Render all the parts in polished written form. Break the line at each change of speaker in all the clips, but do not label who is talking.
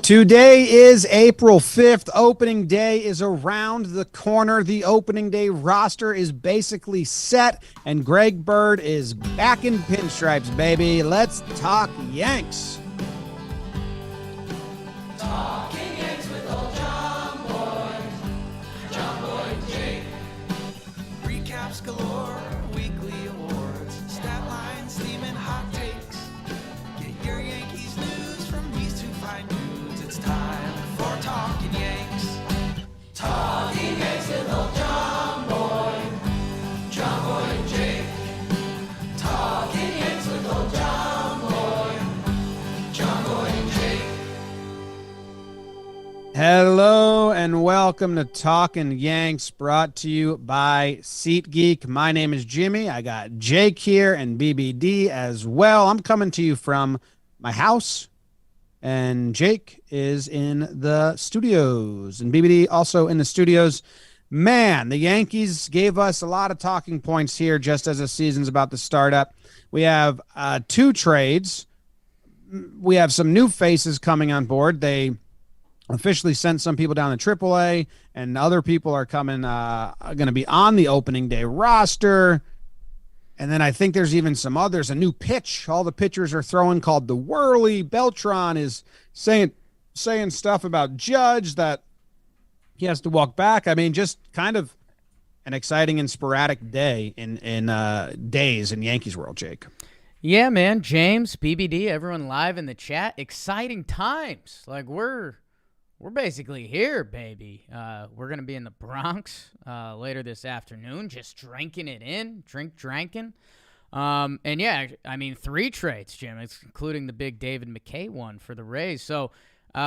Today is April 5th. Opening day is around the corner. The opening day roster is basically set, and Greg Bird is back in pinstripes, baby. Let's talk Yanks.
Talking Yanks with old John Boy, Jake. Recaps galore, weekly awards, stat lines, steam and hot takes. Get your Yankees news from these two fine dudes. It's time for Talkin' Yanks. Talking Yanks with old John Boy and Jake. Talking Yanks with old John Boy and Jake.
Hello and welcome to Talkin' Yanks, brought to you by SeatGeek. My name is Jimmy. I got Jake here and BBD as well. I'm coming to you from my house, and Jake is in the studios, and BBD also in the studios. Man, the Yankees gave us a lot of talking points here just as the season's about to start up. We have two trades. We have some new faces coming on board. They officially sent some people down to AAA, and other people are coming, going to be on the opening day roster. And then I think there's even some others, a new pitch. All the pitchers are throwing called the Whirly. Beltran is saying stuff about Judge that he has to walk back. I mean, just kind of an exciting and sporadic day in days in Yankees world, Jake.
Yeah, man. James, BBD, everyone live in the chat. Exciting times. Like, we're basically here, baby. We're going to be in the Bronx later this afternoon, just drinking it in, drinking. And yeah, I mean, 3 trades, Jim, including the big David McKay one for the Rays. So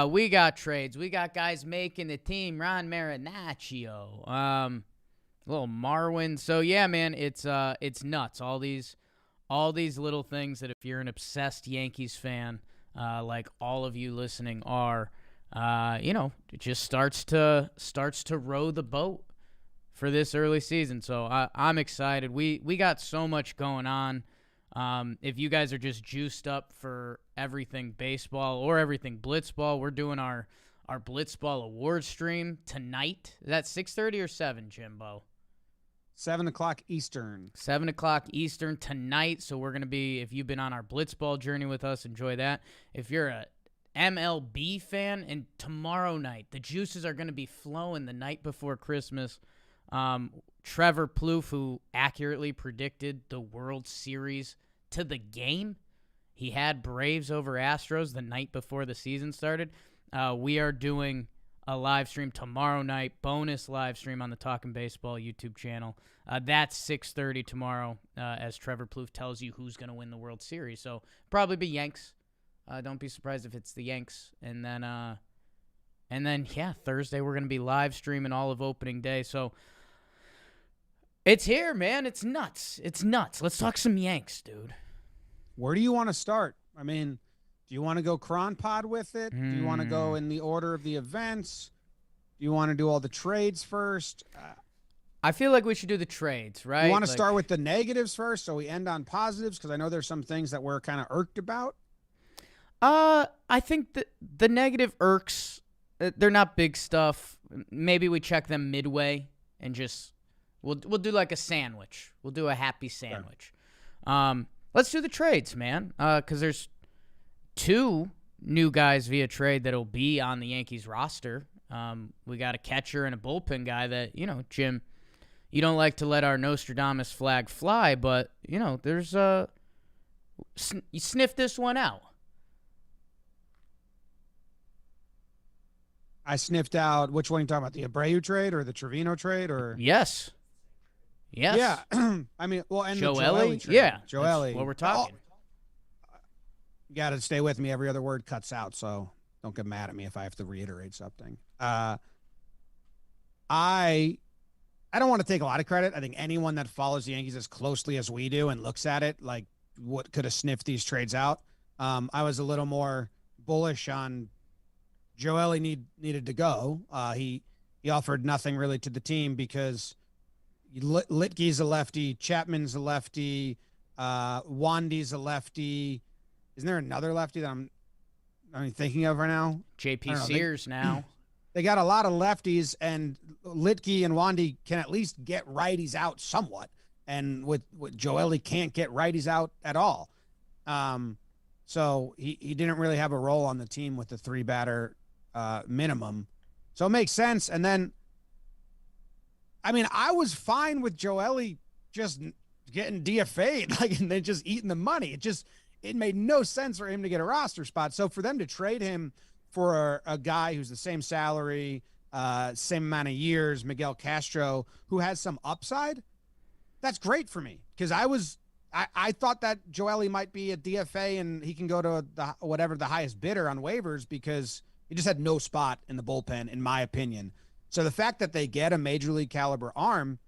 we got trades. We got guys making the team, Ron Marinaccio, little Marwin. So yeah, man, it's nuts. All these little things that if you're an obsessed Yankees fan, like all of you listening are, it just starts to row the boat for this early season. So I'm excited. We got so much going on. If you guys are just juiced up for everything baseball or everything blitzball, we're doing our blitzball award stream tonight. Is that 6:30 or 7, Jimbo?
7 o'clock Eastern.
7 o'clock Eastern tonight. So we're going to be, if you've been on our blitzball journey with us, enjoy that. If you're a MLB fan, and tomorrow night the juices are going to be flowing the night before Christmas. Trevor Plouffe, who accurately predicted the World Series to the game, he had Braves over Astros the night before the season started. We are doing a live stream tomorrow night, bonus live stream on the Talkin' Baseball YouTube channel. That's 6:30 tomorrow, as Trevor Plouffe tells you who's going to win the World Series. So probably be Yanks. Don't be surprised if it's the Yanks. And then, yeah, Thursday we're going to be live streaming all of opening day. So it's here, man. It's nuts. It's nuts. Let's talk some Yanks, dude.
Where do you want to start? I mean, do you want to go Cron Pod with it? Do you want to go in the order of the events? Do you want to do all the trades first?
I feel like we should do the trades, right?
You want to start with the negatives first so we end on positives? Because I know there's some things that we're kind of irked about.
I think that the negative irks, they're not big stuff. Maybe we check them midway and just we'll do like a sandwich. We'll do a happy sandwich. Sure. Let's do the trades, man. Because there's 2 new guys via trade that'll be on the Yankees roster. We got a catcher and a bullpen guy that, Jim, you don't like to let our Nostradamus flag fly, but there's you sniff this one out.
I sniffed out, which one are you talking about, the Abreu trade or the Trevino trade? Or
Yes.
Yeah. I mean, well, and
Joe
the
Ellie
trade.
Yeah.
Joe Ellie.
What we're talking.
You got to stay with me. Every other word cuts out, so don't get mad at me if I have to reiterate something. I don't want to take a lot of credit. I think anyone that follows the Yankees as closely as we do and looks at it, like, what could have sniffed these trades out. I was a little more bullish on Joe Ellie needed to go. He offered nothing really to the team because Litke's a lefty, Chapman's a lefty, Wandy's a lefty. Isn't there another lefty that I'm thinking of right now.
JP Sears now.
They got a lot of lefties, and Litke and Wandy can at least get righties out somewhat. And with Joely can't get righties out at all. So he didn't really have a role on the team with the 3-batter minimum. So it makes sense. And then, I was fine with Joely just getting DFA'd, and then just eating the money. It made no sense for him to get a roster spot. So for them to trade him for a guy who's the same salary, same amount of years, Miguel Castro, who has some upside, that's great for me, because I thought that Joely might be a DFA and he can go to the highest bidder on waivers, because he just had no spot in the bullpen, in my opinion. So the fact that they get a major league caliber arm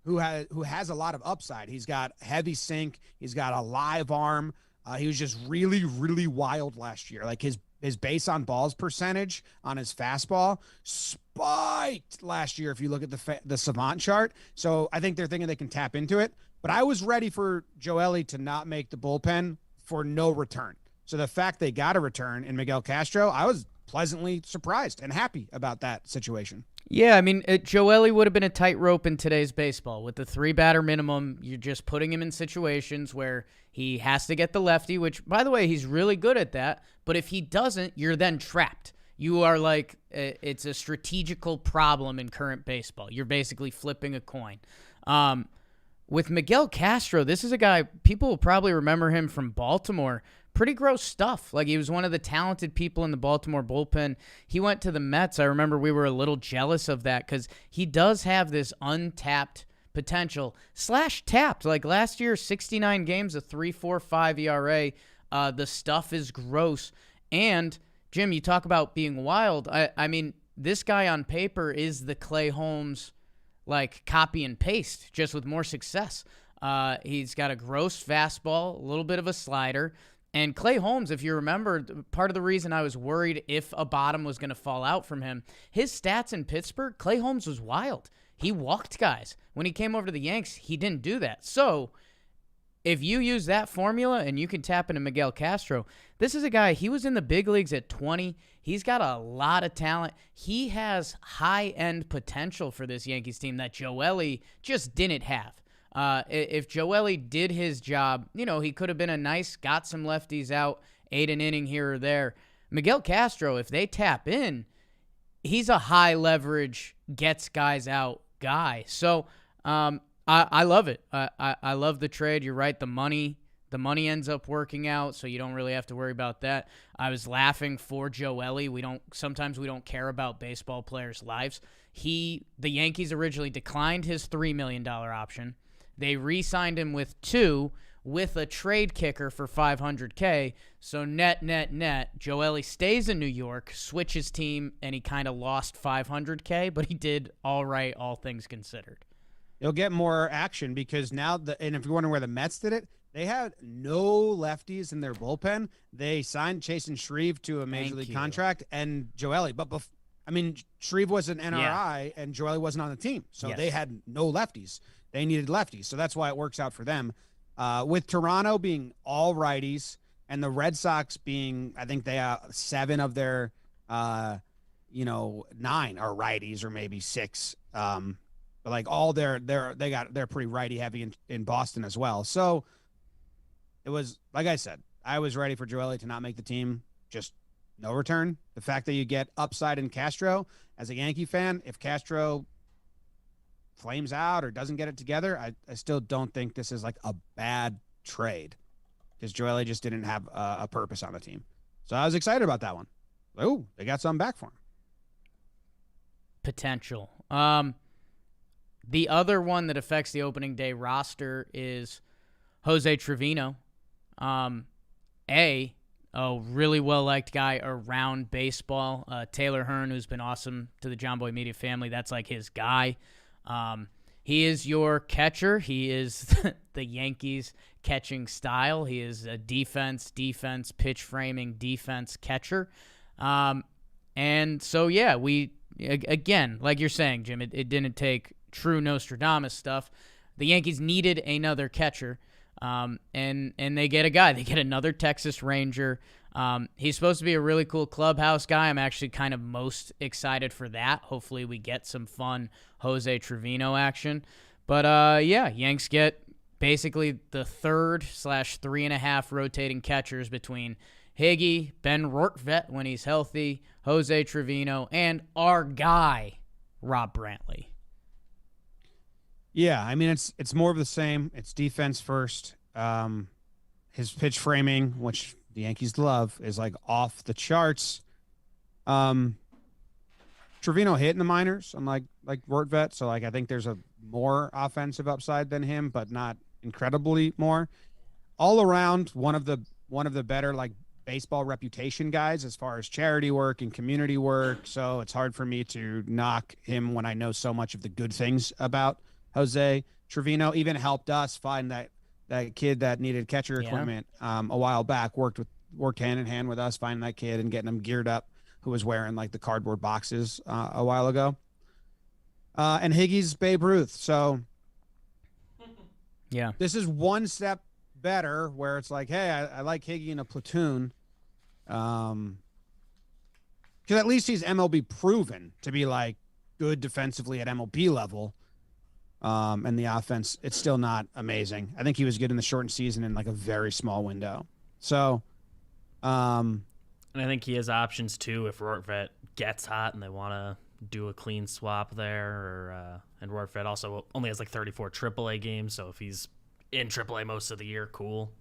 who has a lot of upside, he's got heavy sink, he's got a live arm. He was just really, really wild last year. Like his base on balls percentage on his fastball spiked last year if you look at the Savant chart. So I think they're thinking they can tap into it. But I was ready for Joely to not make the bullpen for no return. So the fact they got a return in Miguel Castro, I was pleasantly surprised and happy about that situation.
Yeah, Joely would have been a tightrope in today's baseball. With the 3-batter minimum, you're just putting him in situations where he has to get the lefty, which, by the way, he's really good at that. But if he doesn't, you're then trapped. You are it's a strategical problem in current baseball. You're basically flipping a coin. With Miguel Castro, this is a guy, people will probably remember him from Baltimore. Pretty gross stuff. He was one of the talented people in the Baltimore bullpen. He went to the Mets. I remember we were a little jealous of that, because he does have this untapped potential / tapped. Last year, 69 games, a 3.45 ERA. The stuff is gross. And Jim, you talk about being wild. This guy on paper is the Clay Holmes, copy and paste, just with more success. He's got a gross fastball, a little bit of a slider. And Clay Holmes, if you remember, part of the reason I was worried if a bottom was going to fall out from him, his stats in Pittsburgh, Clay Holmes was wild. He walked guys. When he came over to the Yanks, he didn't do that. So if you use that formula and you can tap into Miguel Castro, this is a guy, he was in the big leagues at 20. He's got a lot of talent. He has high-end potential for this Yankees team that Joely just didn't have. If Joely did his job, he could have been got some lefties out, ate an inning here or there. Miguel Castro, if they tap in, he's a high-leverage, gets guys out guy. So I love it. I love the trade. You're right. The money ends up working out, so you don't really have to worry about that. I was laughing for Joely. Sometimes we don't care about baseball players' lives. The Yankees originally declined his $3 million option. They re-signed him with 2 with a trade kicker for $500K. So net, Joely stays in New York, switches team, and he kind of lost $500K, but he did all right, all things considered.
He'll get more action, because now, and if you're wondering where the Mets did it, they had no lefties in their bullpen. They signed Chasen Shreve to a major league contract, and Joely. But Shreve was an NRI, and Joely wasn't on the team, so they had no lefties. They needed lefties, so that's why it works out for them. With Toronto being all righties and the Red Sox being, I think they have 7 of their, 9 are righties, or maybe 6. But all they're pretty righty heavy in Boston as well. So it was, like I said, I was ready for Joely to not make the team. Just no return. The fact that you get upside in Castro, as a Yankee fan, if Castro flames out or doesn't get it together, I still don't think this is a bad trade, because Joely just didn't have a purpose on the team. So I was excited about that one. Oh, they got something back for him.
Potential. The other one that affects the opening day roster is Jose Trevino. A really well-liked guy around baseball. Taylor Hearn, who's been awesome to the John Boy Media family, that's his guy. He is your catcher. He is the Yankees catching style. He is a defense, pitch framing, defense catcher. And so, we, again, like you're saying, Jim, it didn't take true Nostradamus stuff. The Yankees needed another catcher, and they get a guy. They get another Texas Ranger. He's supposed to be a really cool clubhouse guy. I'm actually kind of most excited for that. Hopefully we get some fun Jose Trevino action. But, yeah, Yanks get basically the 3.5 rotating catchers between Higgy, Ben Rortvedt when he's healthy, Jose Trevino, and our guy, Rob Brantley.
Yeah, I mean, it's more of the same. It's defense first. His pitch framing, which the Yankees love, is like off the charts. Trevino hit in the minors, unlike Rortvedt, so like I think there's a more offensive upside than him, but not incredibly more. All around, one of the better like baseball reputation guys as far as charity work and community work. So it's hard for me to knock him when I know so much of the good things about Jose Trevino. Even helped us find that kid that needed catcher equipment a while back. Worked hand in hand with us finding that kid and getting him geared up, who was wearing like the cardboard boxes a while ago. And Higgy's Babe Ruth. So
yeah,
this is one step better where it's like, hey, I like Higgy in a platoon. Because at least he's MLB proven to be like good defensively at MLB level. And the offense, it's still not amazing. I think he was good in the shortened season in like a very small window. So,
and I think he has options too if Rortvedt gets hot and they want to do a clean swap there. Or and Rortvedt also only has like 34 AAA games, so if he's in AAA most of the year, cool.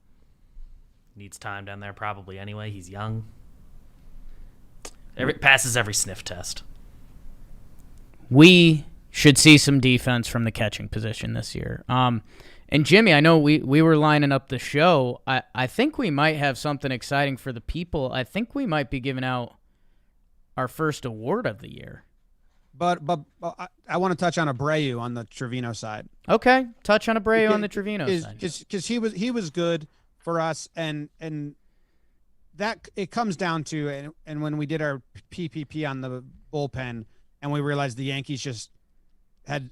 Needs time down there probably anyway. He's young. Passes every sniff test.
We should see some defense from the catching position this year. And Jimmy, I know we were lining up the show. I think we might have something exciting for the people. I think we might be giving out our first award of the year.
But I want to touch on Abreu on the Trevino side.
Okay, touch on Abreu on the Trevino side.
Because he was good for us, and that it comes down to and when we did our PPP on the bullpen, and we realized the Yankees just had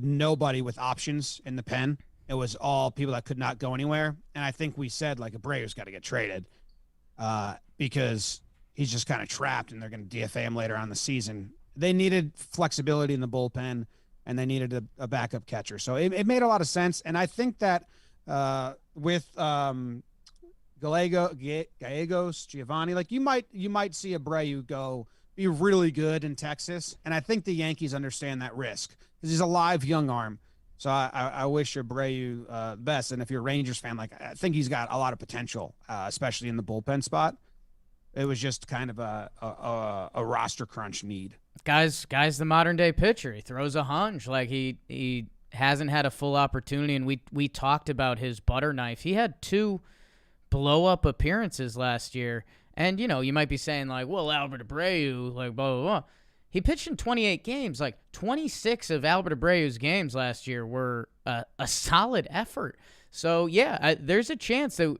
nobody with options in the pen. It was all people that could not go anywhere, and I think we said like Abreu's got to get traded because he's just kind of trapped, and they're going to DFA him later on in the season. They needed flexibility in the bullpen, and they needed a backup catcher. So it made a lot of sense. And I think that with Gallegos, Giovanni, like you might see Abreu be really good in Texas. And I think the Yankees understand that risk because he's a live young arm. So I wish Abreu the best. And if you're a Rangers fan, like I think he's got a lot of potential, especially in the bullpen spot. It was just kind of a roster crunch need.
Guy's the modern day pitcher. He throws a hunch. Like he hasn't had a full opportunity, and we talked about his butter knife. He had 2 blow up appearances last year, and you might be saying like, well, Albert Abreu, like blah blah blah. He pitched in 28 games. Like 26 of Albert Abreu's games last year were a solid effort. So yeah, there's a chance that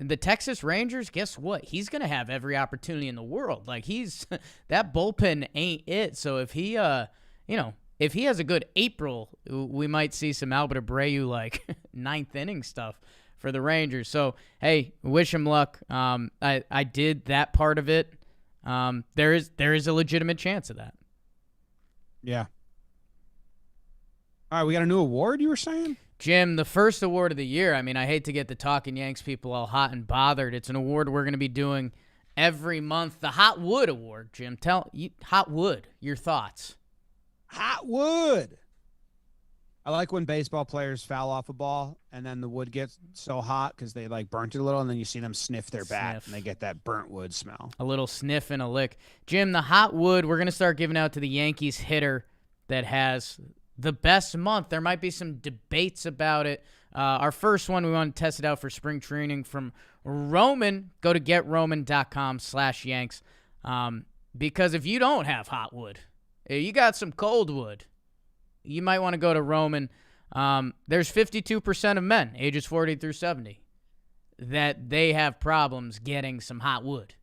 the Texas Rangers, guess what? He's going to have every opportunity in the world. Like that bullpen ain't it. So if he, if he has a good April, we might see some Albert Abreu like 9th inning stuff for the Rangers. So, hey, wish him luck. I did that part of it. There is a legitimate chance of that.
Yeah. All right, we got a new award, you were saying?
Jim, the first award of the year. I mean, I hate to get the Talkin' Yanks people all hot and bothered. It's an award we're going to be doing every month. The Hot Wood Award, Jim. Hot Wood, your thoughts.
Hot wood. I like when baseball players foul off a ball and then the wood gets so hot because they like burnt it a little, and then you see them sniff their bat and they get that burnt wood smell.
A little sniff and a lick. Jim, the Hot Wood, we're going to start giving out to the Yankees hitter that has the best month. There might be some debates about it. Our first one, we want to test it out for spring training from Roman. Go to getroman.com/Yanks. Because if you don't have hot wood, you got some cold wood, you might want to go to Roman. There's 52% of men, ages 40 through 70, that they have problems getting some hot wood.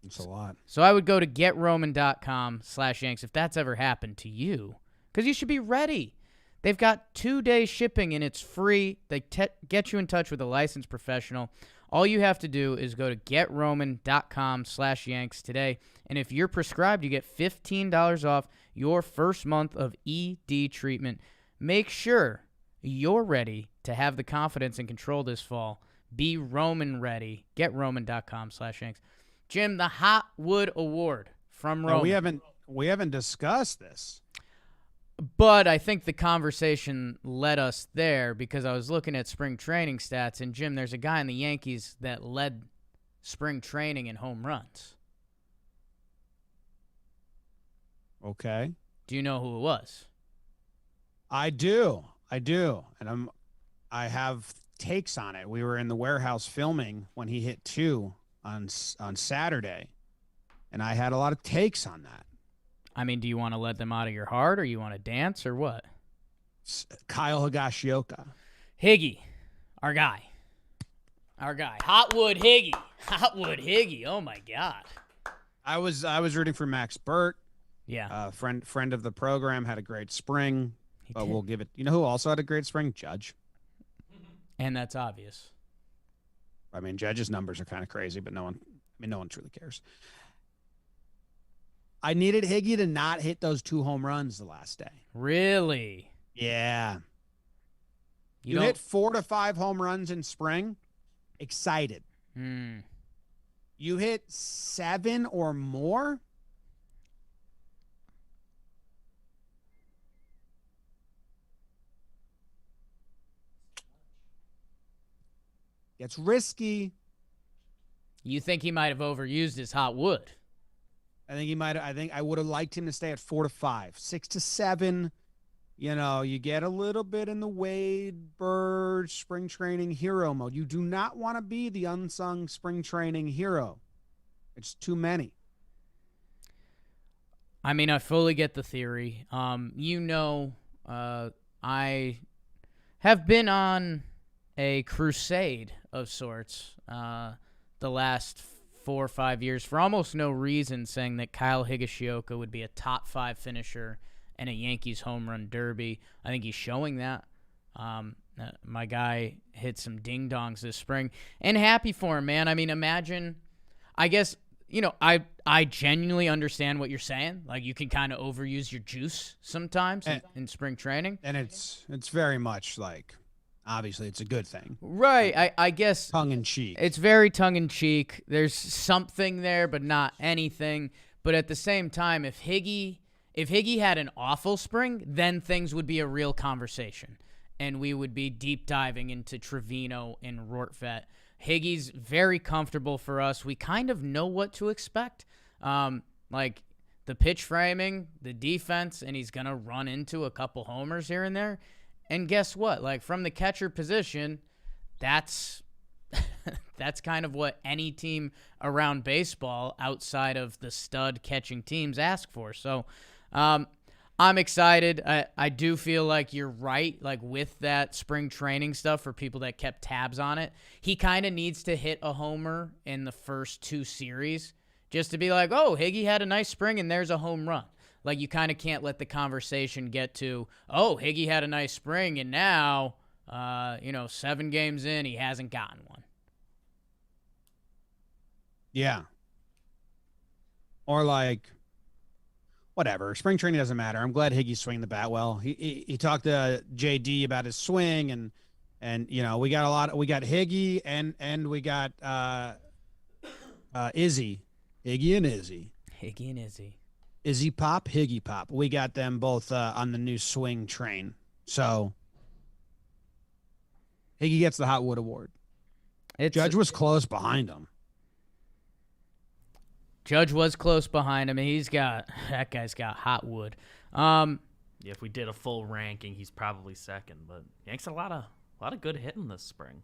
It's a lot.
So I would go to getroman.com/Yanks if that's ever happened to you, because you should be ready. They've got 2-day shipping, and it's free. They get you in touch with a licensed professional. All you have to do is go to GetRoman.com/Yanks today. And if you're prescribed, you get $15 off your first month of ED treatment. Make sure you're ready to have the confidence and control this fall. Be Roman ready. GetRoman.com/Yanks. Jim, the Hot Wood Award from Roman.
We haven't discussed this.
But I think the conversation led us there because I was looking at spring training stats, and Jim, there's a guy in the Yankees that led spring training in home runs.
Okay.
Do you know who it was?
I do. And I have takes on it. We were in the warehouse filming when he hit 2 on Saturday, and I had a lot of takes on that.
I mean, do you want to let them out of your heart, or you want to dance, or what?
Kyle Higashioka.
Higgy, our guy. Hotwood Higgy. Oh my God.
I was rooting for Max Burt.
Yeah.
Friend of the program, had a great spring.
He
But
did.
we'll give it. You know who also had a great spring? Judge.
And that's obvious.
I mean, Judge's numbers are kind of crazy, but no one truly cares. I needed Higgy to not hit those 2 home runs the last day.
Really?
Yeah. You
don't-
hit 4 to 5 home runs in spring. Excited. You hit 7 or more. It's risky.
You think he might have overused his hot wood?
I think I would have liked him to stay at 4 to 5, 6 to 7. You know, you get a little bit in the Wade Bird spring training hero mode. You do not want to be the unsung spring training hero. It's too many.
I mean, I fully get the theory. I have been on a crusade of sorts the last 4 or 5 years for almost no reason, saying that Kyle Higashioka would be a top 5 finisher in a Yankees home run derby. I think he's showing that. My guy hit some ding-dongs this spring. And happy for him, man. I mean, imagine, I guess, I genuinely understand what you're saying. Like, you can kind of overuse your juice sometimes in spring training.
And it's very much like, obviously, it's a good thing.
Right. I guess
Tongue-in-cheek.
it's very tongue-in-cheek. There's something there, but not anything. But at the same time, if Higgy had an awful spring, then things would be a real conversation. And we would be deep diving into Trevino and Rortvedt. Higgy's very comfortable for us. We kind of know what to expect. Like the pitch framing, the defense, and he's going to run into a couple homers here and there. And guess what? Like, from the catcher position, that's kind of what any team around baseball outside of the stud catching teams ask for. So I'm excited. I do feel like you're right, like with that spring training stuff for people that kept tabs on it. He kind of needs to hit a homer in the first 2 series just to be like, oh, Higgy had a nice spring and there's a home run. Like, you kind of can't let the conversation get to, oh, Higgy had a nice spring, and now, 7 games in, he hasn't gotten one.
Yeah. Or like, whatever. Spring training doesn't matter. I'm glad Higgy's swinging the bat well. He talked to JD about his swing, and we got Higgy and we got Izzy. Higgy and Izzy. Izzy Pop, Higgy Pop. We got them both on the new swing train. So Higgy gets the Hot Wood Award. Judge was close behind him.
Judge was close behind him, and that guy's got hot wood.
Yeah, if we did a full ranking, he's probably second. But Yanks had a lot of good hitting this spring.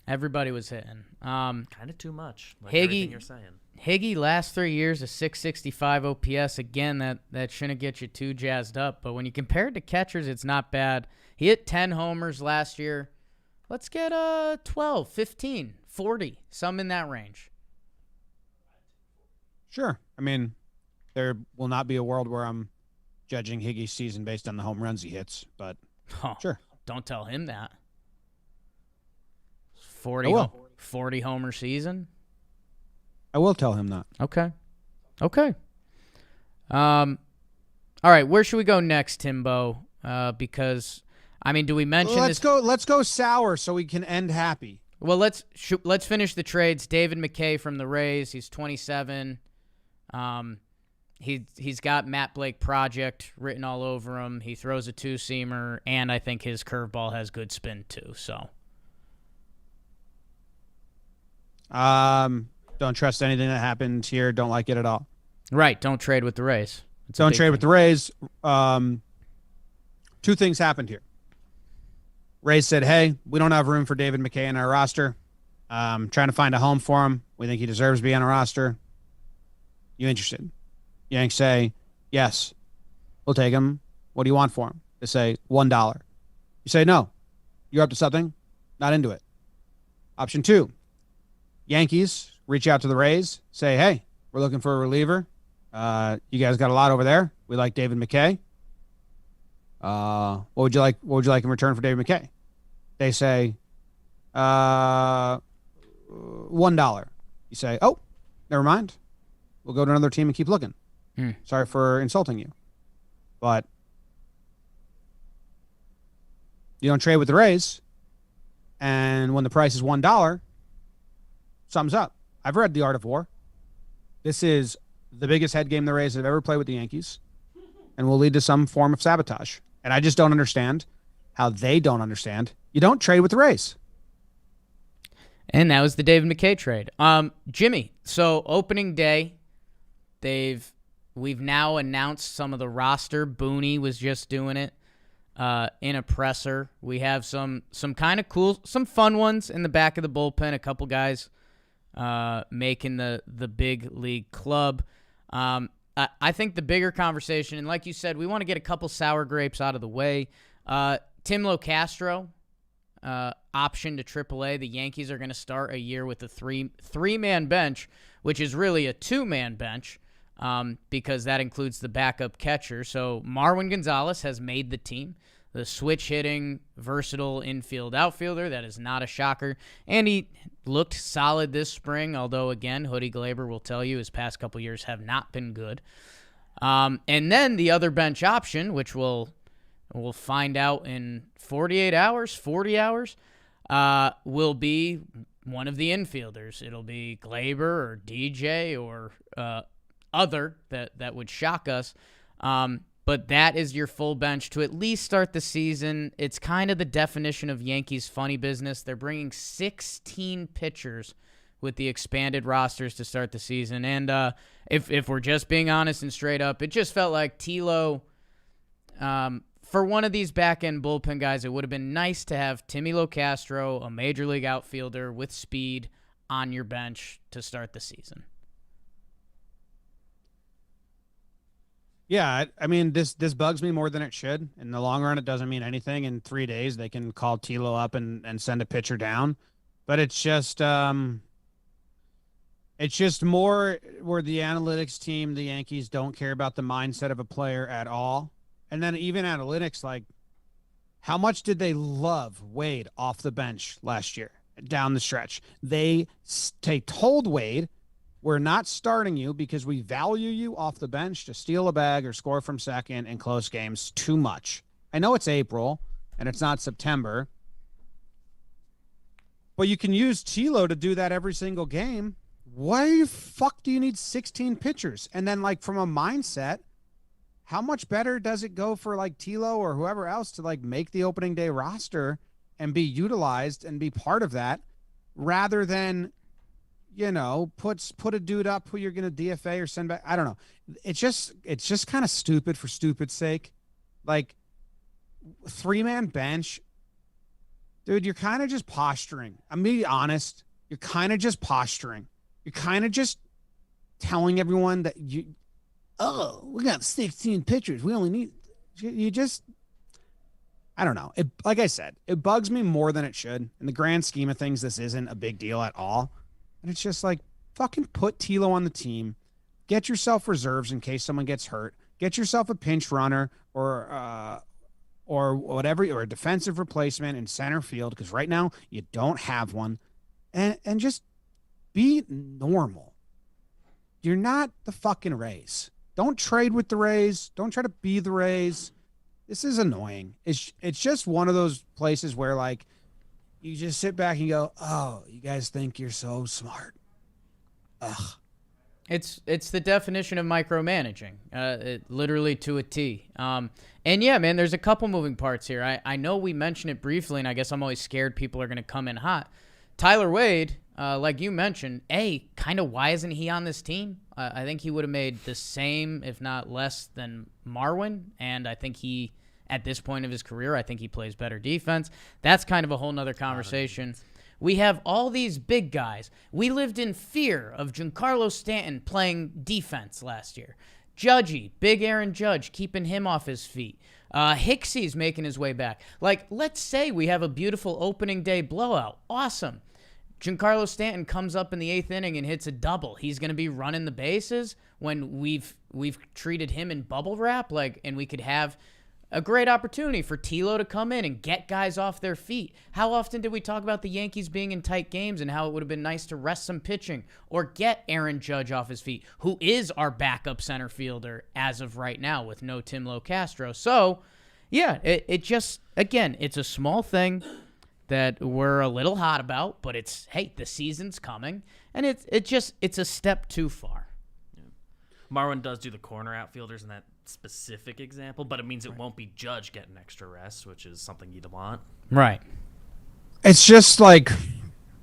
Everybody was hitting.
Kind of too much. Like
Higgy,
everything you're saying.
Higgy last 3 years, a 665 OPS. Again, that shouldn't get you too jazzed up. But when you compare it to catchers, it's not bad. He hit 10 homers last year. Let's get 12, 15, 40, some in that range.
Sure. I mean, there will not be a world where I'm judging Higgy's season based on the home runs he hits, but sure.
Don't tell him that. 40 homer season?
I will tell him that.
Okay. All right, where should we go next, Timbo? Because I mean, do we mention this?
Let's go sour so we can end happy.
Well, let's finish the trades. David McKay from the Rays. He's 27. He's got Matt Blake project written all over him. He throws a two-seamer, and I think his curveball has good spin too. So,
don't trust anything that happened here. Don't like it at all.
Right. Don't trade with the Rays.
Don't trade with the Rays. Two things happened here. Rays said, hey, we don't have room for David McKay in our roster. Trying to find a home for him. We think he deserves to be on a roster. You interested? Yanks say, yes, we'll take him. What do you want for him? They say, $1. You say, no, you're up to something. Not into it. Option 2, Yankees reach out to the Rays, say, hey, we're looking for a reliever. You guys got a lot over there. We like David McKay. What would you like in return for David McKay? They say, $1. You say, oh, never mind. We'll go to another team and keep looking. Sorry for insulting you, but you don't trade with the Rays. And when the price is $1, something's up. I've read The Art of War. This is the biggest head game the Rays have ever played with the Yankees, and will lead to some form of sabotage. And I just don't understand how they don't understand. You don't trade with the Rays.
And that was the David McKay trade. Jimmy, so opening day, we've now announced some of the roster. Booney was just doing it in a presser. We have some kind of cool, some fun ones in the back of the bullpen. A couple guys making the big league club. I think the bigger conversation, and like you said, we want to get a couple sour grapes out of the way. Timlo Castro, option to AAA. The Yankees are going to start a year with a three-man bench, which is really a two-man bench, because that includes the backup catcher. So Marwin Gonzalez has made the team, the switch-hitting, versatile infield outfielder. That is not a shocker. And he looked solid this spring, although, again, Hoodie Glaber will tell you his past couple years have not been good. And then the other bench option, which we'll find out in 48 hours, 40 hours, will be one of the infielders. It'll be Glaber or DJ or other that would shock us. But that is your full bench to at least start the season. It's kind of the definition of Yankees funny business. They're bringing 16 pitchers with the expanded rosters to start the season. And if we're just being honest and straight up, it just felt like Tilo, for one of these back-end bullpen guys, it would have been nice to have Timmy Locastro, a major league outfielder with speed, on your bench to start the season.
Yeah, I mean, this bugs me more than it should. In the long run, it doesn't mean anything. In 3 days, they can call Tilo up and send a pitcher down. But it's just more where the analytics team, the Yankees, don't care about the mindset of a player at all. And then even analytics, like, how much did they love Wade off the bench last year down the stretch? They told Wade, we're not starting you because we value you off the bench to steal a bag or score from second in close games too much. I know it's April and it's not September, but you can use Tilo to do that every single game. Why the fuck do you need 16 pitchers? And then, like, from a mindset, how much better does it go for, like, Tilo or whoever else to, like, make the opening day roster and be utilized and be part of that rather than, you know, put a dude up who you're going to DFA or send back? I don't know. It's just kind of stupid for stupid's sake. Like, 3-man bench, dude, you're kind of just posturing. I'm being honest. You're kind of just posturing. You're kind of just telling everyone that we got 16 pitchers. We only need, I don't know. Like I said, it bugs me more than it should. In the grand scheme of things, this isn't a big deal at all. And it's just like, fucking put Tilo on the team. Get yourself reserves in case someone gets hurt. Get yourself a pinch runner or whatever, or a defensive replacement in center field, because right now you don't have one. and just be normal. You're not the fucking Rays. Don't trade with the Rays. Don't try to be the Rays. This is annoying. It's just one of those places where like you just sit back and go, "Oh, you guys think you're so smart." Ugh.
It's the definition of micromanaging, literally to a T. And yeah, man, there's a couple moving parts here. I know we mentioned it briefly, and I guess I'm always scared people are going to come in hot. Tyler Wade, like you mentioned, kind of why isn't he on this team? I think he would have made the same, if not less, than Marwin, and I think he, at this point of his career, I think he plays better defense. That's kind of a whole nother conversation. We have all these big guys. We lived in fear of Giancarlo Stanton playing defense last year. Judgy, big Aaron Judge, keeping him off his feet. Hicksy's making his way back. Like, let's say we have a beautiful opening day blowout. Awesome. Giancarlo Stanton comes up in the 8th inning and hits a double. He's going to be running the bases when we've treated him in bubble wrap, and we could have a great opportunity for Tilo to come in and get guys off their feet. How often did we talk about the Yankees being in tight games and how it would have been nice to rest some pitching or get Aaron Judge off his feet, who is our backup center fielder as of right now with no Timlo Castro. So, yeah, it just, again, it's a small thing that we're a little hot about, but it's, hey, the season's coming, and it's a step too far.
Yeah. Marwin does do the corner outfielders in that specific example, but it means it won't be Judge getting extra rest, which is something you'd want.
Right.
It's just like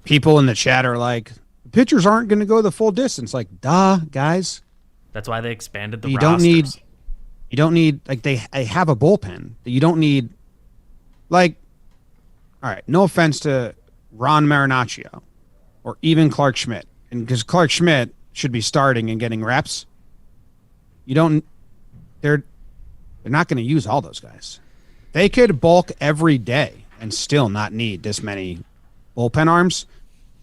people in the chat are like, pitchers aren't going to go the full distance. Like, duh, guys.
That's why they expanded the
you
rosters.
You don't need like they have a bullpen. You don't need like, all right, no offense to Ron Marinaccio or even Clark Schmidt, and because Clark Schmidt should be starting and getting reps. They're not going to use all those guys. They could bulk every day and still not need this many bullpen arms.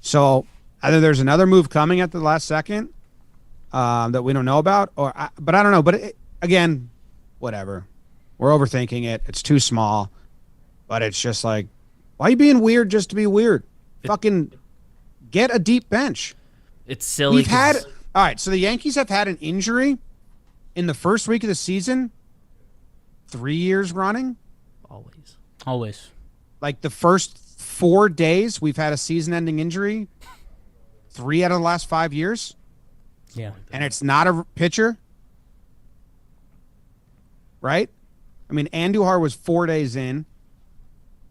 So either there's another move coming at the last second that we don't know about, but I don't know. But again, whatever. We're overthinking it. It's too small. But it's just like, why are you being weird just to be weird? Fucking get a deep bench.
It's silly.
All right, so the Yankees have had an injury in the first week of the season 3 years running.
Always.
Like the first 4 days, we've had a season-ending injury 3 out of the last 5 years.
Yeah.
And it's not a pitcher. Right? I mean, Andujar was 4 days in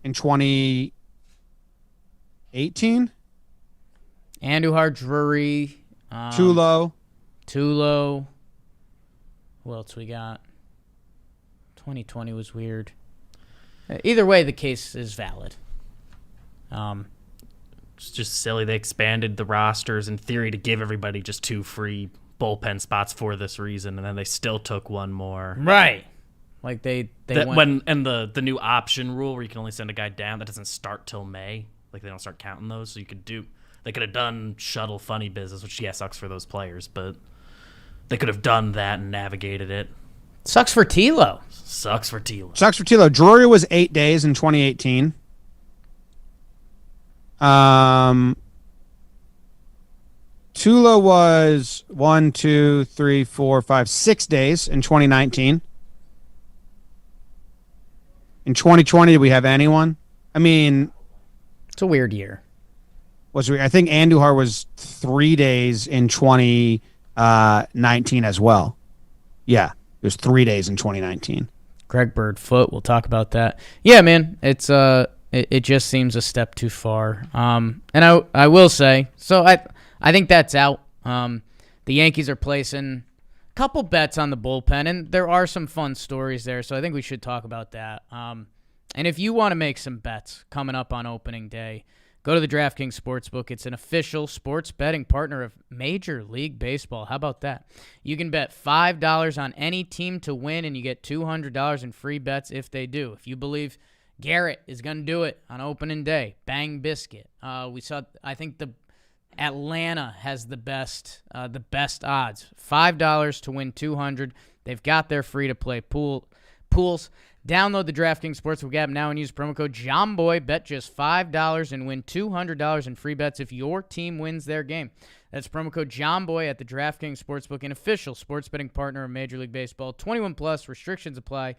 2018.
Andujar, Drury.
Tulo.
Who else we got? 2020 was weird. Either way, the case is valid.
It's just silly. They expanded the rosters in theory to give everybody just 2 free bullpen spots for this reason, and then they still took one more.
Right. Like they went.
The new option rule where you can only send a guy down, that doesn't start till May. Like they don't start counting those, so they could have done shuttle funny business, which sucks for those players, but they could have done that and navigated it.
Sucks for Tilo.
Sucks for Tilo. Drury was 8 days in 2018. Tulo was 6 days in 2019. In 2020, did we have anyone? I mean,
it's a weird year.
I think Andujar was 3 days in 2019 as well. Yeah, it was 3 days in 2019.
Greg Bird foot. We'll talk about that. Yeah, man, it's it just seems a step too far. And I will say, so I think that's out. The Yankees are placing a couple bets on the bullpen, and there are some fun stories there. So I think we should talk about that. And if you want to make some bets coming up on opening day, go to the DraftKings Sportsbook. It's an official sports betting partner of Major League Baseball. How about that? You can bet $5 on any team to win, and you get $200 in free bets if they do. If you believe Garrett is going to do it on opening day, bang biscuit. I think the Atlanta has the best odds. $5 to win $200. They've got their free-to-play pools. Download the DraftKings Sportsbook app now and use promo code JOHNBOY. Bet just $5 and win $200 in free bets if your team wins their game. That's promo code JOHNBOY at the DraftKings Sportsbook, an official sports betting partner of Major League Baseball. 21 plus, restrictions apply.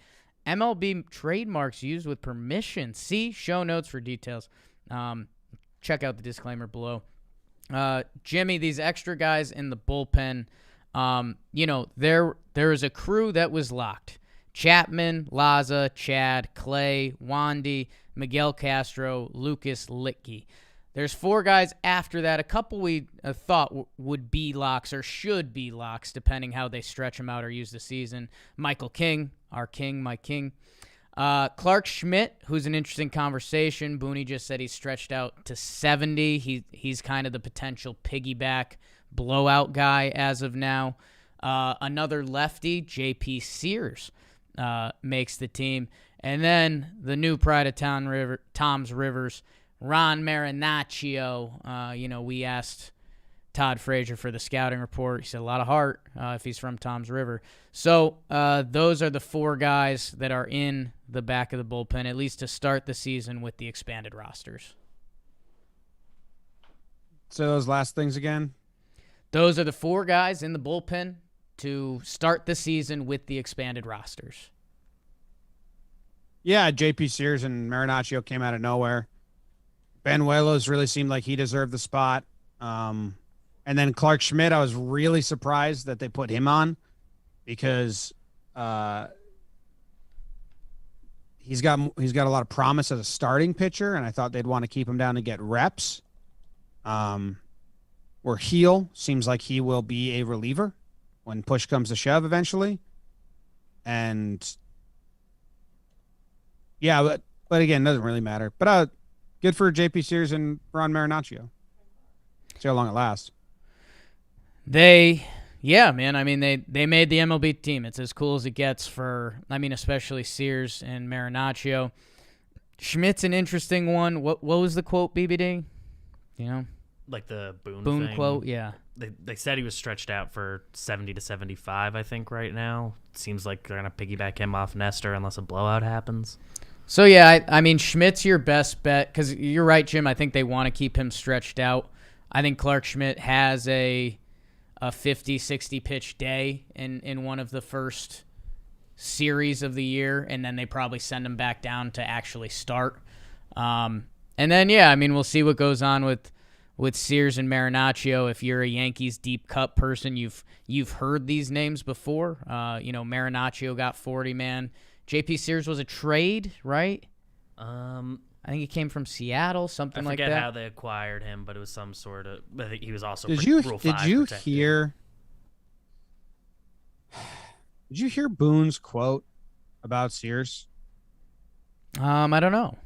MLB trademarks used with permission. See show notes for details. Check out the disclaimer below. Jimmy, these extra guys in the bullpen, there is a crew that was locked. Chapman, Laza, Chad, Clay, Wandy, Miguel Castro, Lucas Litke. There's 4 guys after that. A couple we thought would be locks or should be locks, depending how they stretch them out or use the season. Michael King, our king, my king. Clark Schmidt, who's an interesting conversation. Booney just said he's stretched out to 70. He's kind of the potential piggyback blowout guy as of now. Another lefty, J.P. Sears, makes the team. And then the new pride of town, Tom's Rivers, Ron Marinaccio. We asked Todd Frazier for the scouting report. He said a lot of heart if he's from Tom's River. So those are the 4 guys that are in the back of the bullpen, at least to start the season with the expanded rosters.
So those last things again?
Those are the 4 guys in the bullpen to start the season with the expanded rosters.
Yeah, J.P. Sears and Marinaccio came out of nowhere. Banuelos really seemed like he deserved the spot. And then Clark Schmidt, I was really surprised that they put him on because he's got a lot of promise as a starting pitcher, and I thought they'd want to keep him down to get reps. Where Heel seems like he will be a reliever when push comes to shove eventually. And yeah, but again, doesn't really matter. But good for J.P. Sears and Ron Marinaccio. See how long it lasts.
Yeah, man. I mean, they made the MLB team. It's as cool as it gets for, especially Sears and Marinaccio. Schmidt's an interesting one. What was the quote, BBD?
Like the Boone thing.
Quote, yeah.
They said he was stretched out for 70 to 75, I think, right now. Seems like they're going to piggyback him off Nestor unless a blowout happens.
So, yeah, Schmidt's your best bet because you're right, Jim. I think they want to keep him stretched out. I think Clark Schmidt has a 50, 60 pitch day in one of the first series of the year, and then they probably send him back down to actually start. And then, we'll see what goes on with Sears and Marinaccio. If you're a Yankees deep cut person, you've heard these names before. Marinaccio got 40, man. J.P. Sears was a trade, right? I think he came from Seattle, something like that.
I forget how they acquired him, but it was some sort of. I think he was also
Rule 5
protected.
Did you hear Boone's quote about Sears?
I don't know.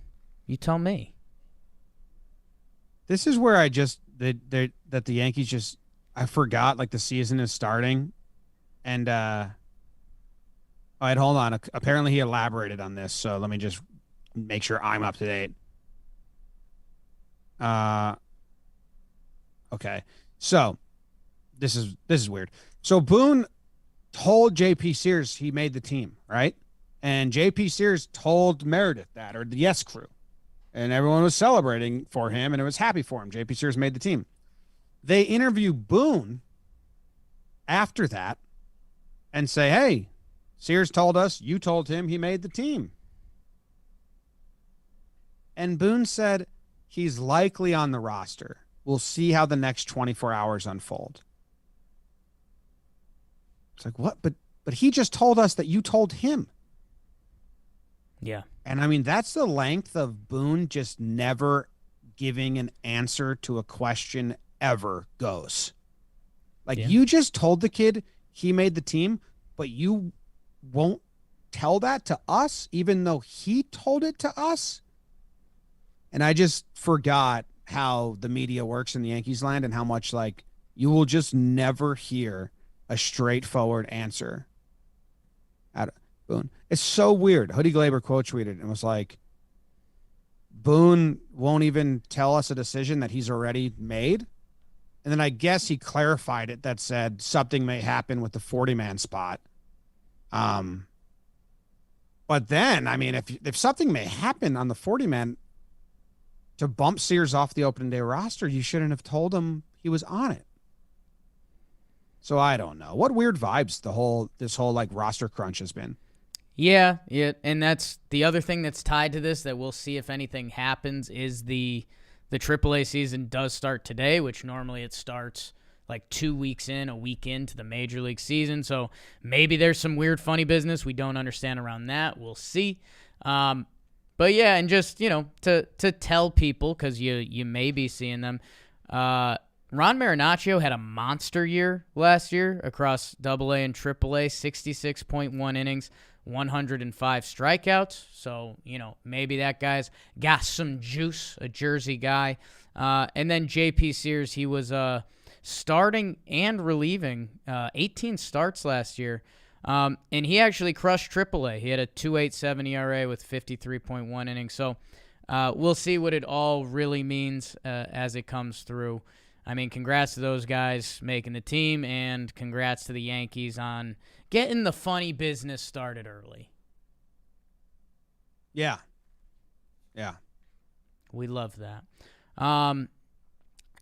You tell me.
This is where that the Yankees I forgot like the season is starting, and all right, hold on. Apparently he elaborated on this, so let me just make sure I'm up to date. Okay. So this is weird. So Boone told J.P. Sears he made the team, right? And J.P. Sears told Meredith that, or the Yes Crew. And everyone was celebrating for him, and it was happy for him. J.P. Sears made the team. They interview Boone after that and say, hey, Sears told us you told him he made the team. And Boone said he's likely on the roster. We'll see how the next 24 hours unfold. It's like, what? But he just told us that you told him.
Yeah.
And that's the length of Boone just never giving an answer to a question ever goes. Like, you just told the kid he made the team, but you won't tell that to us, even though he told it to us. And I just forgot how the media works in the Yankees land and how much, like, you will just never hear a straightforward answer out of Boone. It's so weird. Hoodie Glaber quote tweeted and was like, Boone won't even tell us a decision that he's already made. And then I guess he clarified it that said something may happen with the 40-man spot. But then, I mean, if something may happen on the 40-man to bump Sears off the opening day roster, you shouldn't have told him he was on it. So I don't know. What weird vibes this whole like roster crunch has been.
Yeah, and that's the other thing that's tied to this that we'll see if anything happens is the AAA season does start today, which normally it starts like 2 weeks in, a week into the Major League season. So maybe there's some weird, funny business we don't understand around that. We'll see. But yeah, and just, to tell people, because you may be seeing them, Ron Marinaccio had a monster year last year across AA and AAA, 66.1 innings, 105 strikeouts. So, maybe that guy's got some juice, a Jersey guy. And then JP Sears, he was starting and relieving 18 starts last year. And he actually crushed AAA. He had a 2.87 ERA with 53.1 innings. So we'll see what it all really means as it comes through. I mean, congrats to those guys making the team, and congrats to the Yankees on getting the funny business started early.
Yeah.
We love that.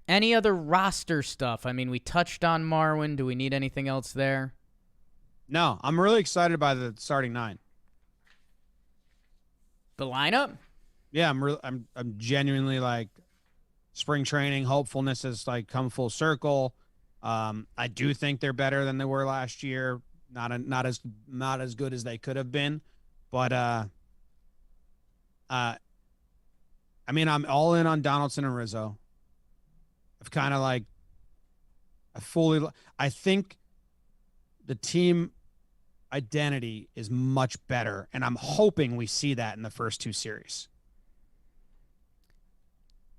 Any other roster stuff? I mean, we touched on Marwin. Do we need anything else there?
No, I'm really excited by the starting 9.
The lineup?
Yeah, I'm genuinely like spring training hopefulness has like come full circle. I do think they're better than they were last year. Not as good as they could have been, but I mean, I'm all in on Donaldson and Rizzo. I think the team identity is much better, and I'm hoping we see that in the first 2 series.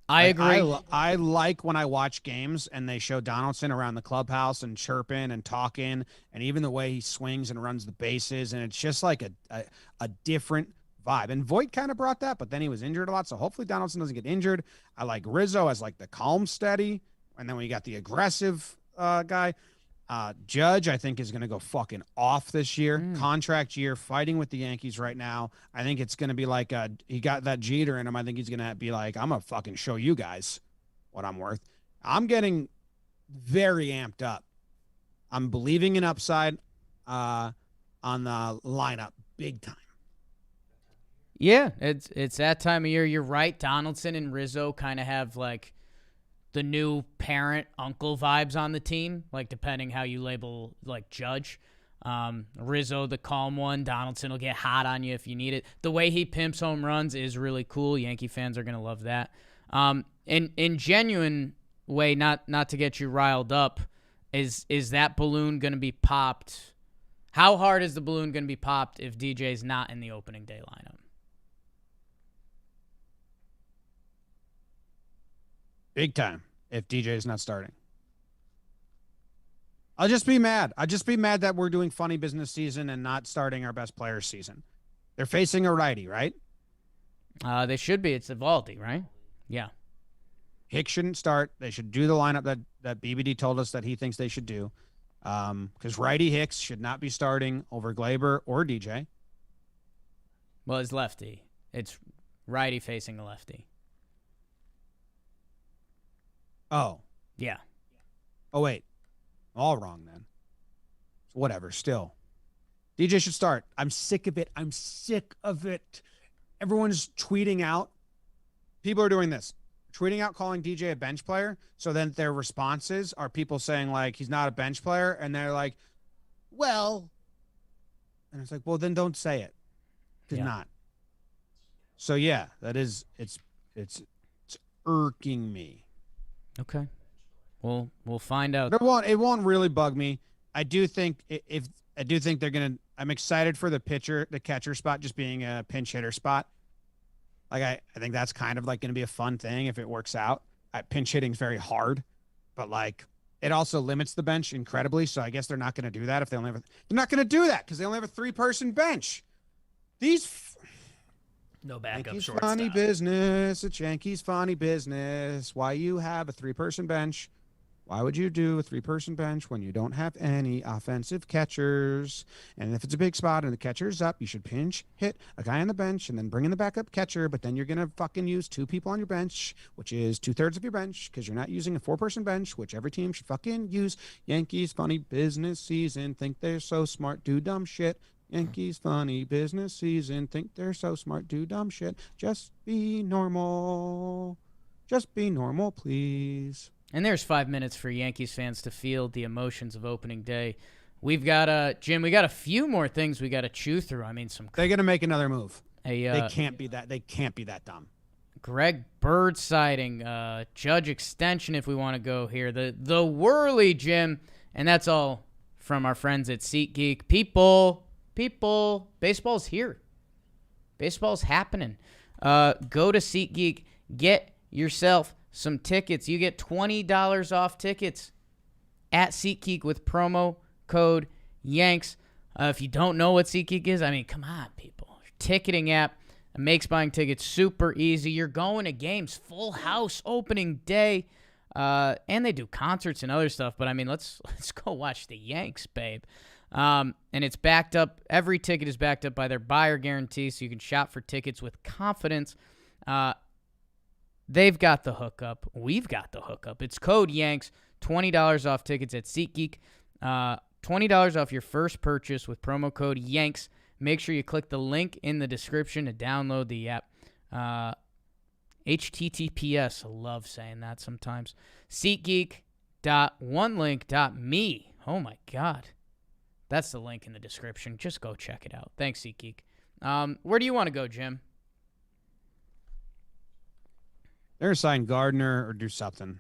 I agree.
I like when I watch games and they show Donaldson around the clubhouse and chirping and talking, and even the way he swings and runs the bases, and it's just like a different vibe. And Voit kind of brought that, but then he was injured a lot, so hopefully Donaldson doesn't get injured. I like Rizzo as like the calm, steady, and then we got the aggressive guy. Judge, I think, is going to go fucking off this year. Contract year, fighting with the Yankees right now. I think it's going to be like he got that Jeter in him. I think he's going to be like, I'm going to fucking show you guys what I'm worth. I'm getting very amped up. I'm believing in upside on the lineup big time.
Yeah, it's that time of year. You're right. Donaldson and Rizzo kind of have like the new parent uncle vibes on the team, like depending how you label like Judge. Rizzo, the calm one. Donaldson will get hot on you if you need it. The way he pimps home runs is really cool. Yankee fans are gonna love that. In genuine way, not to get you riled up, is that balloon gonna be popped? How hard is the balloon gonna be popped if DJ's not in the opening day lineup?
Big time if DJ is not starting. I'll just be mad. I'll just be mad that we're doing funny business season and not starting our best players season. They're facing a righty, right?
They should be. It's Evaldi, right? Yeah.
Hicks shouldn't start. They should do the lineup that BBD told us that he thinks they should do. Because righty Hicks should not be starting over Glaber or DJ.
Well, it's lefty. It's righty facing a lefty.
Oh.
Yeah.
Oh, wait. All wrong then. Whatever, still. DJ should start. I'm sick of it. I'm sick of it. Everyone's tweeting out. People are doing this. Tweeting out calling DJ a bench player. So then their responses are people saying, like, he's not a bench player. And they're like, well. And it's like, well, then don't say it. He's not. So, yeah, that is, it's irking me.
Okay. Well, we'll find out.
It won't really bug me. I do think they're gonna. I'm excited for the catcher spot just being a pinch hitter spot. Like I think that's kind of like going to be a fun thing if it works out. Pinch hitting's very hard, but like it also limits the bench incredibly. So I guess they're not going to do that if they only have. They're not going to do that because they only have a 3-person bench.
No backup
Yankees
shortstop.
funny business. It's Yankees funny business. Why you have a 3-person bench Why would you do a 3-person bench when you don't have any offensive catchers? And if it's a big spot and the catcher's up, you should pinch hit a guy on the bench and then bring in the backup catcher. But then you're going to fucking use 2 people on your bench, which is 2/3 of your bench, because you're not using a 4-person bench, which every team should fucking use. Yankees, funny business season. Think they're so smart. Do dumb shit. Yankees, funny business season. Think they're so smart. Do dumb shit. Just be normal. Just be normal, please.
And there's 5 minutes for Yankees fans to feel the emotions of opening day. We've got Jim. We got a few more things we got to chew through. I mean,
they're gonna make another move.
They
can't be that. They can't be that dumb.
Greg Bird sighting, Judge extension. If we want to go here, the whirly, Jim, and that's all from our friends at SeatGeek. People, baseball's here. Baseball's happening. Go to SeatGeek. Get yourself some tickets. You get $20 off tickets at SeatGeek with promo code Yanks. If you don't know what SeatGeek is, I mean, come on, people. Ticketing app makes buying tickets super easy. You're going to games, full house opening day, and they do concerts and other stuff. But I mean, let's go watch the Yanks, babe. And it's backed up. Every ticket is backed up by their buyer guarantee, so you can shop for tickets with confidence. They've got the hookup. We've got the hookup. It's code Yanks, $20 off tickets at SeatGeek. $20 off your first purchase with promo code Yanks. Make sure you click the link in the description to download the app. HTTPS. I love saying that sometimes. SeatGeek.onelink.me. Oh, my God. That's the link in the description. Just go check it out. Thanks, SeatGeek. Where do you want to go, Jim?
They're sign Gardner or do something.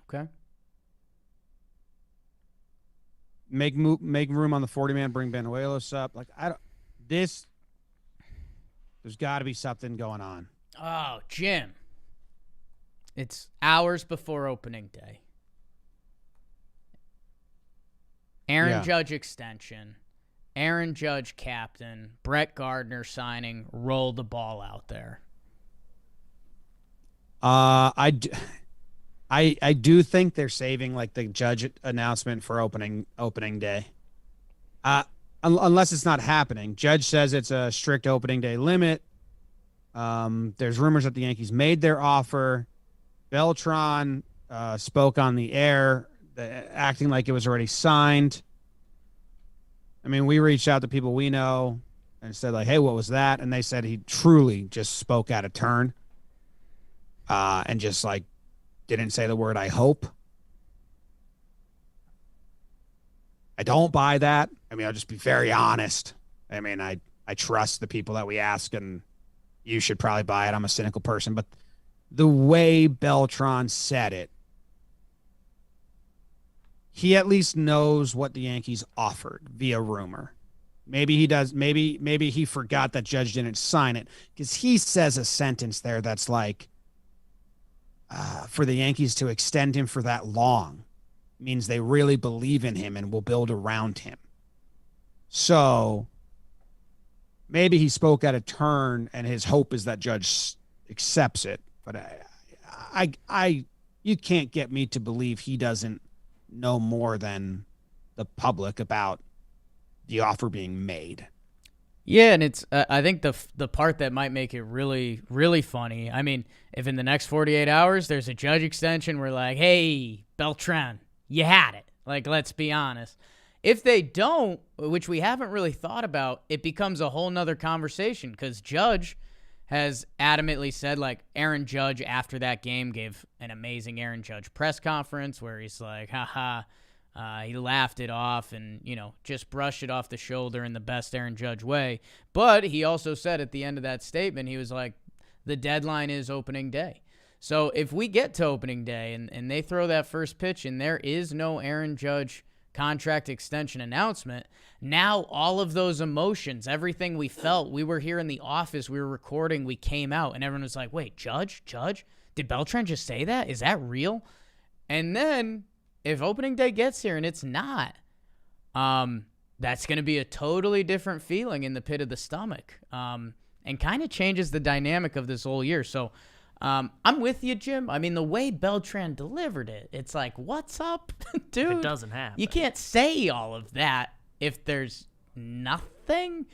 Okay.
Make room on the 40-man. Bring Benuelos up. There's got to be something going on.
Oh, Jim. It's hours before opening day. Aaron Judge extension. Aaron Judge captain. Brett Gardner signing. Roll the ball out there.
I do think they're saving the Judge announcement for opening day. Unless it's not happening. Judge says it's a strict opening day limit. There's rumors that the Yankees made their offer. Beltran spoke on the air, acting like it was already signed. I mean, we reached out to people we know and said hey, what was that? And they said he truly just spoke out of turn. And just didn't say the word I hope. I don't buy that. I mean, I'll just be very honest. I mean, I trust the people that we ask, and you should probably buy it. I'm a cynical person, but the way Beltran said it, he at least knows what the Yankees offered via rumor. Maybe he does. Maybe he forgot that Judge didn't sign it, because he says a sentence there that's for the Yankees to extend him for that long means they really believe in him and will build around him. So maybe he spoke out of turn and his hope is that Judge accepts it. But you can't get me to believe he doesn't know more than the public about the offer being made.
Yeah, and it's I think the part that might make it really, really funny, I mean, if in the next 48 hours there's a Judge extension, we're like, hey, Beltran, you had it. Let's be honest. If they don't, which we haven't really thought about, it becomes a whole nother conversation, because Judge has adamantly said, Aaron Judge after that game gave an amazing Aaron Judge press conference where he's like, haha. He laughed it off and, just brushed it off the shoulder in the best Aaron Judge way. But he also said at the end of that statement, he was like, the deadline is opening day. So if we get to opening day and they throw that first pitch and there is no Aaron Judge contract extension announcement, now all of those emotions, everything we felt, we were here in the office, we were recording, we came out, and everyone was like, wait, Judge? Did Beltran just say that? Is that real? And then if opening day gets here and it's not, that's going to be a totally different feeling in the pit of the stomach, and kind of changes the dynamic of this whole year. So I'm with you, Jim. I mean, the way Beltran delivered it, it's like, what's up, dude?
It doesn't happen.
You can't say all of that if there's nothing.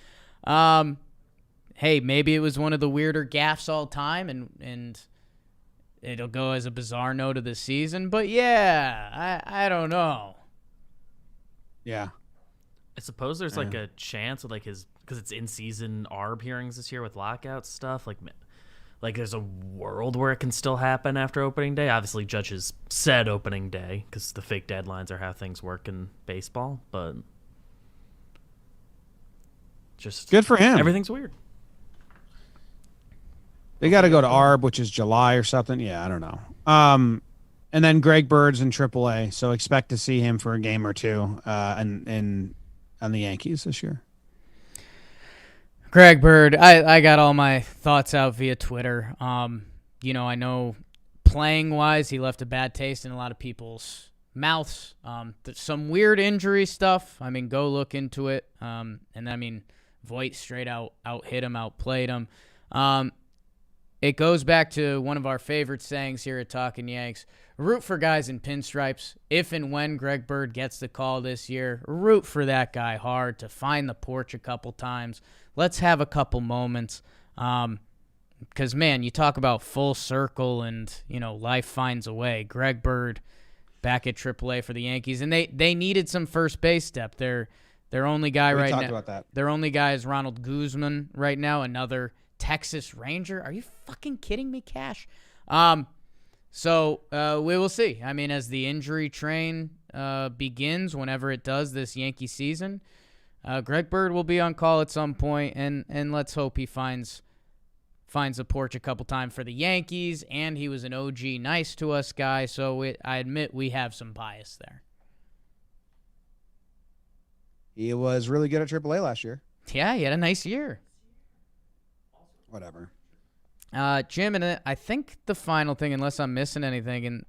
Hey, maybe it was one of the weirder gaffes all time, and it'll go as a bizarre note of the season. But yeah, I don't know.
Yeah.
I suppose there's like a chance with like his, because it's in season ARB hearings this year with lockout stuff. Like there's a world where it can still happen after opening day. Obviously, judges said opening day because the fake deadlines are how things work in baseball. But just
Good for him.
Everything's weird.
They got to go to ARB, which is July or something. Yeah, I don't know. And then Greg Bird's in AAA, so expect to see him for a game or two on the Yankees this year.
Greg Bird, I got all my thoughts out via Twitter. I know playing-wise, he left a bad taste in a lot of people's mouths. Some weird injury stuff. I mean, go look into it. Voit straight out hit him, outplayed him. It goes back to one of our favorite sayings here at Talkin' Yanks. Root for guys in pinstripes. If and when Greg Bird gets the call this year, root for that guy hard to find the porch a couple times. Let's have a couple moments. Because, man, you talk about full circle and, life finds a way. Greg Bird back at AAA for the Yankees. And they needed some first base depth. Their only guy right now.
We talked about that.
Their only guy is Ronald Guzman right now, another Texas Ranger. Are you fucking kidding me, Cash? So we will see. I mean, as the injury train begins, whenever it does this Yankee season, Greg Bird will be on call at some point, and let's hope he finds the porch a couple times for the Yankees. And he was an OG nice to us guy, so I admit we have some bias there.
He was really good at AAA last year.
Yeah, he had a nice year.
Whatever.
Jim, and I think the final thing, unless I'm missing anything, and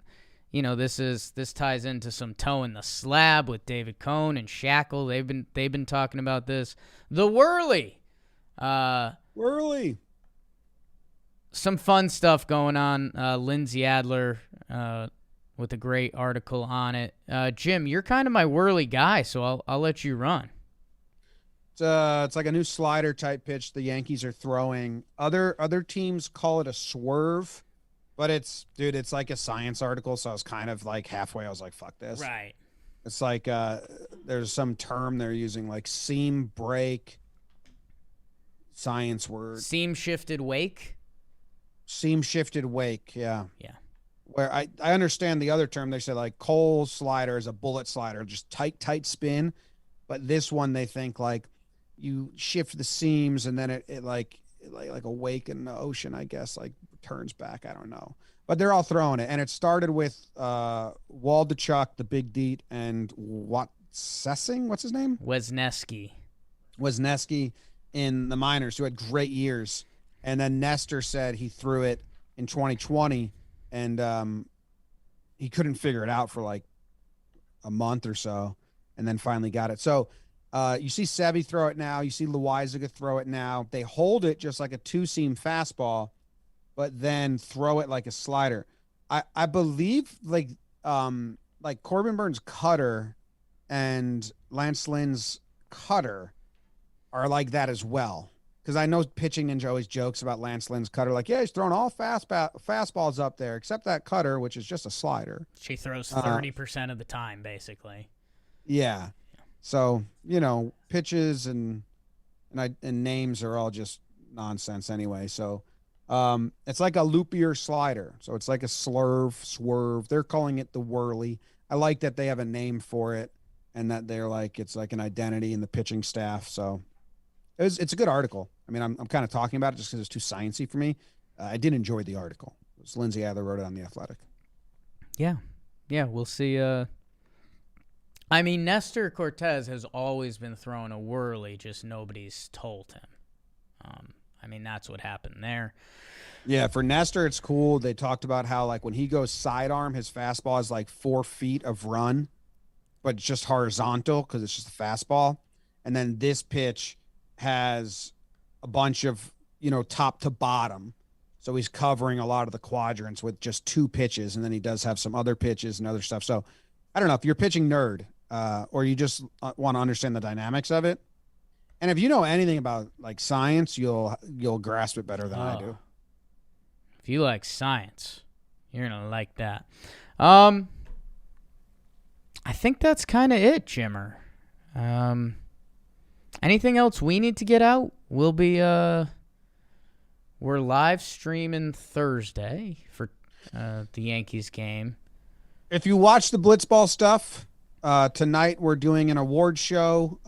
this ties into some toe in the slab with David Cohn and Shackle. They've been talking about this. The Whirly.
Whirly.
Some fun stuff going on. Lindsay Adler with a great article on it. Jim, you're kind of my Whirly guy, so I'll let you run.
It's like a new slider type pitch the Yankees are throwing. Other teams call it a swerve, but it's like a science article, so I was kind of like halfway. I was like, fuck this.
Right.
It's like there's some term they're using, like seam break, science word.
Seam shifted wake?
Seam shifted wake, yeah.
Yeah.
Where I understand the other term, they say like Cole slider is a bullet slider, just tight spin. But this one they think like you shift the seams and then it like a wake in the ocean, I guess, like turns back. I don't know. But they're all throwing it. And it started with Waldachuk, the Big Deet, and Sessing, what's his name?
Wesneski
in the minors, who had great years. And then Nestor said he threw it in 2020 and he couldn't figure it out for like a month or so and then finally got it. So you see Sevy throw it now. You see Loizaga throw it now. They hold it just like a two-seam fastball, but then throw it like a slider. I believe like Corbin Burns' cutter and Lance Lynn's cutter are like that as well. Because I know Pitching Ninja always jokes about Lance Lynn's cutter. Like, yeah, he's throwing all fastballs up there, except that cutter, which is just a slider.
She throws 30% of the time, basically.
Yeah. So, pitches and names are all just nonsense anyway. So it's like a loopier slider. So it's like a swerve. They're calling it the Whirly. I like that they have a name for it and that they're like, it's like an identity in the pitching staff. So it's a good article. I mean, I'm kind of talking about it just because it's too sciencey for me. I did enjoy the article. It was Lindsay Adler wrote it on The Athletic.
Yeah, we'll see. I mean, Nestor Cortez has always been throwing a Whirly, just nobody's told him. I mean, that's what happened there.
Yeah, for Nestor, it's cool. They talked about how, like, when he goes sidearm, his fastball is like 4 feet of run, but it's just horizontal because it's just a fastball. And then this pitch has a bunch of, top to bottom. So he's covering a lot of the quadrants with just 2 pitches, and then he does have some other pitches and other stuff. So I don't know if you're pitching nerd or you just want to understand the dynamics of it. And if you know anything about like science, you'll grasp it better than I do.
If you like science, you're going to like that. I think that's kind of it, Jimmer. Anything else we need to get out? We'll be we're live streaming Thursday for the Yankees game.
If you watch the Blitzball stuff, tonight we're doing an award show,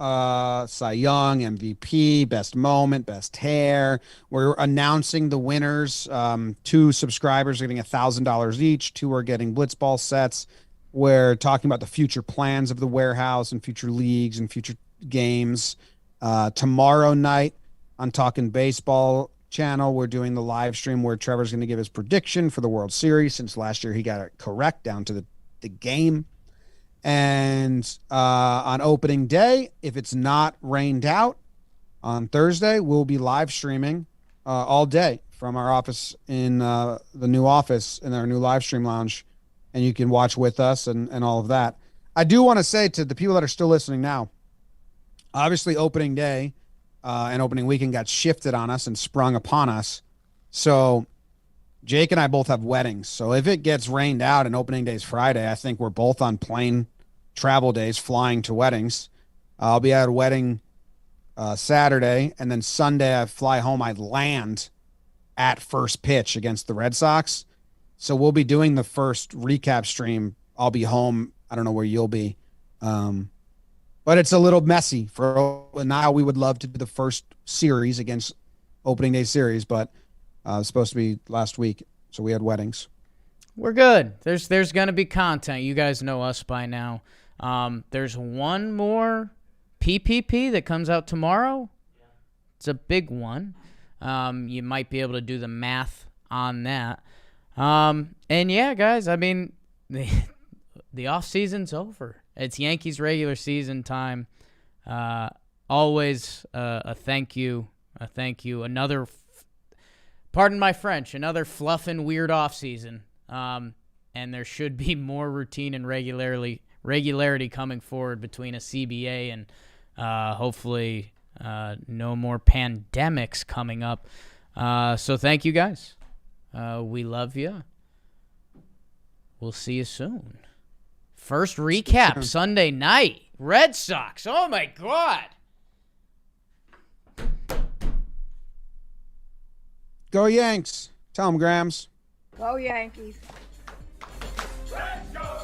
Cy Young, MVP, Best Moment, Best Hair. We're announcing the winners. 2 subscribers are getting $1,000 each. 2 are getting Blitzball sets. We're talking about the future plans of the warehouse and future leagues and future games. Tomorrow night on Talkin Baseball channel, we're doing the live stream where Trevor's going to give his prediction for the World Series, since last year he got it correct down to the game. And on opening day, if it's not rained out on Thursday, we'll be live streaming all day from our office in the new office in our new live stream lounge. And you can watch with us and all of that. I do want to say to the people that are still listening now, obviously opening day and opening weekend got shifted on us and sprung upon us. So Jake and I both have weddings. So if it gets rained out and opening day's Friday, I think we're both on plane travel days flying to weddings. I'll be at a wedding Saturday, and then Sunday I fly home. I land at first pitch against the Red Sox. So we'll be doing the first recap stream. I'll be home. I don't know where you'll be. But it's a little messy for now. We would love to do the first series against opening day series, but it's supposed to be last week. So we had weddings.
We're good. There's going to be content. You guys know us by now. There's one more PPP that comes out tomorrow. It's a big one. You might be able to do the math on that. And yeah, guys, I mean, the off season's over. It's Yankees regular season time. Always a thank you. Another, pardon my French, another fluffing weird off season. And there should be more routine and regularity coming forward between a CBA and hopefully no more pandemics coming up. So thank you guys. We love you. We'll see you soon. First recap Sunday night. Red Sox. Oh, my God.
Go Yanks. Tell them, Grams.
Go Yankees.
Let's go!